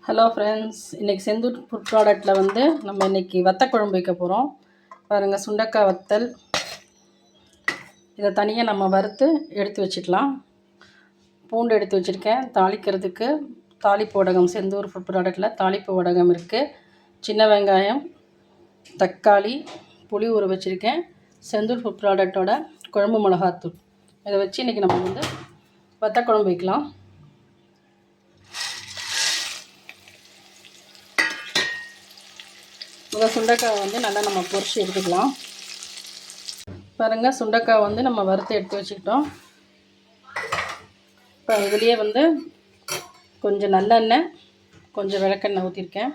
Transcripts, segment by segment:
Hello friends, இன்றைக்கி Senthur food ப்ராடக்ட்டில் வந்து நம்ம இன்றைக்கி வத்தக்குழம்பு வைக்க போகிறோம். பாருங்கள், சுண்டக்காய் வத்தல். இதை தனியாக நம்ம வறுத்து எடுத்து வச்சுக்கலாம். பூண்டு எடுத்து வச்சுருக்கேன். தாளிக்கிறதுக்கு தாளிப்பு வடகம், செந்தூர் ஃபுட் ப்ராடக்ட்டில் தாளிப்பு வடகம் இருக்குது. சின்ன வெங்காயம், தக்காளி, புளி ஊற வச்சுருக்கேன். செந்தூர் ஃபுட் ப்ராடக்டோட குழம்பு மிளகாத்தூள். இதை வச்சு இன்றைக்கி நம்ம வந்து வத்தக்குழம்பு வைக்கலாம். முதல் சுண்டைக்காய் வந்து நல்லா நம்ம பொரிச்சு எடுத்துக்கலாம். பாருங்கள், சுண்டைக்காய் வந்து நம்ம வறுத்து எடுத்து வச்சுக்கிட்டோம். இப்போ இதுலேயே வந்து கொஞ்சம் நல்லெண்ணெய், கொஞ்சம் விளக்கெண்ணெய் ஊற்றிருக்கேன்.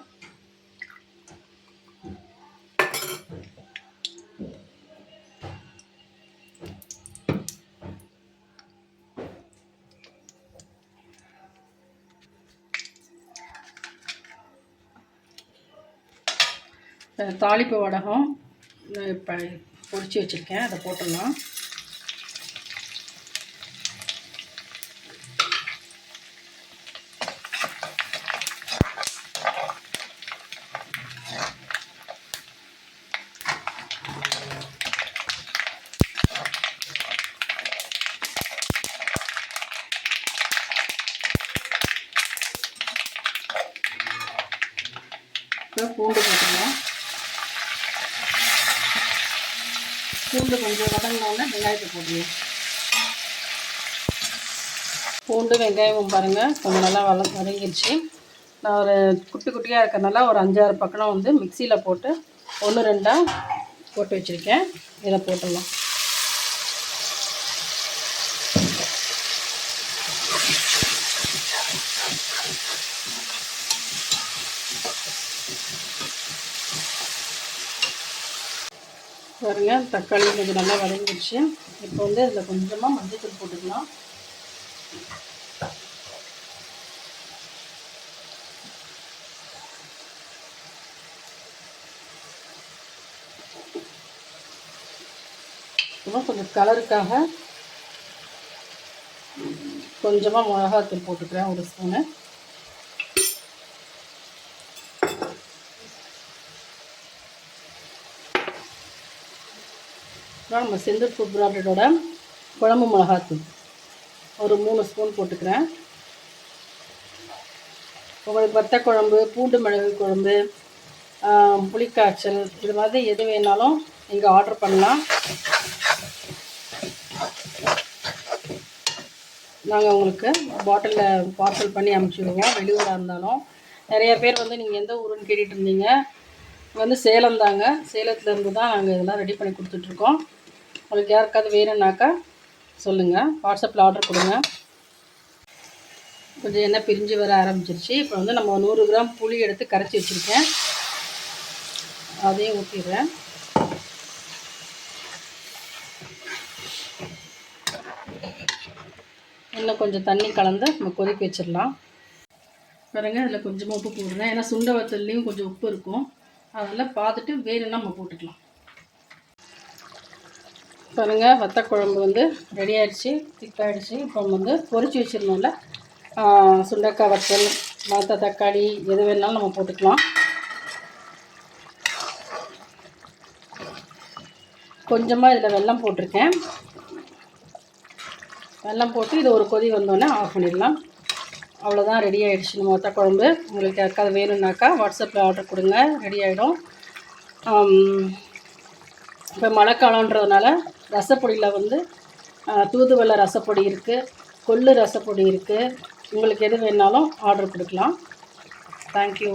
தாளிப்பு வடகம் இப்போ பொரிச்சு வச்சுருக்கேன், அதை போட்டுடலாம். இப்போ பூண்டு போட்டுக்கலாம். பூண்டு கொஞ்சம் வதங்கினோன்னா வெங்காயத்தை போட்டுக்கலாம். பூண்டு வெங்காயமும் பாருங்கள் கொஞ்சம் நல்லா வதங்கிடுச்சு. நான் ஒரு குட்டி குட்டியாக இருக்கிறனால ஒரு 5-6 பக்கம் வந்து மிக்சியில் போட்டு 1-2 போட்டு வச்சுருக்கேன். இதை போட்டுடலாம். பாருங்க, தக்காளி கொஞ்சம் நல்லா வதங்கிடுச்சு. இப்போ வந்து அதில் கொஞ்சமாக மஞ்சள் போட்டுக்கலாம். அப்புறம் கொஞ்சம் கலருக்காக கொஞ்சமாக மிளகாத்தூள் போட்டுக்கிறேன், 1 ஸ்பூனு. நம்ம செந்தூர் ஃபுட் ப்ராடக்டோட குழம்பு மிளகாத்தூள் ஒரு 3 ஸ்பூன் போட்டுக்கிறேன். உங்களுக்கு வத்தக்குழம்பு, பூண்டு மிளகு குழம்பு, புளிக்காய்ச்சல், இது மாதிரி எது வேணாலும் நீங்கள் ஆர்டர் பண்ணலாம். நாங்கள் உங்களுக்கு பாட்டிலில் பார்சல் பண்ணி அனுப்பிச்சிடுவோம். வெளியூராக இருந்தாலும். நிறைய பேர் வந்து நீங்கள் எந்த ஊருன்னு கேட்டுட்டு இருந்தீங்க. வந்து சேலம் தாங்க. சேலத்துலேருந்து தான் நாங்கள் இதெல்லாம் ரெடி பண்ணி கொடுத்துட்ருக்கோம். உங்களுக்கு யாருக்காவது வேணும்னாக்கா சொல்லுங்கள், வாட்ஸ்அப்பில் ஆர்டர் கொடுங்க. கொஞ்சம் எண்ணெய் பிரிஞ்சு வர ஆரம்பிச்சிருச்சு. இப்போ வந்து நம்ம 100 கிராம் புளி எடுத்து கரைச்சி வச்சுருக்கேன், அதையும் ஊற்றிடுறேன். இன்னும் கொஞ்சம் தண்ணி கலந்து நம்ம கொதிக்க வச்சிடலாம். பாருங்க, அதில் கொஞ்சமாக உப்பு போடுறேன். ஏன்னா சுண்டை வத்தல்லையும் கொஞ்சம் உப்பு இருக்கும். அதெல்லாம் பார்த்துட்டு வேணும்னா நம்ம போட்டுக்கலாம். பாருங்கள், வத்தக்குழம்பு வந்து ரெடி ஆகிடுச்சு, திக்காகிடுச்சு. இப்போ வந்து பொரிச்சு வச்சிடணும்ல, சுண்டைக்காய் வத்தல், மற்ற தக்காளி எது வேணாலும் நம்ம போட்டுக்கலாம். கொஞ்சமாக இதில் வெல்லம் போட்டிருக்கேன். வெல்லம் போட்டு இது ஒரு கொதி வந்தோடனே ஆஃப் பண்ணிடலாம். அவ்வளோதான், ரெடி ஆகிடுச்சு நம்ம வத்தக்குழம்பு. உங்களுக்கு யாருக்காவது வேணும்னாக்கா வாட்ஸ்அப்பில் ஆர்டர் கொடுங்க, ரெடி ஆகிடும். இப்போ மழைக்காலன்றதுனால ரசப்பொடியில் வந்து தூதுவளை ரசப்பொடி இருக்குது, கொள்ளு ரசப்பொடி இருக்குது. உங்களுக்கு எது வேணாலும் ஆர்டர் கொடுக்கலாம். தேங்க்யூ.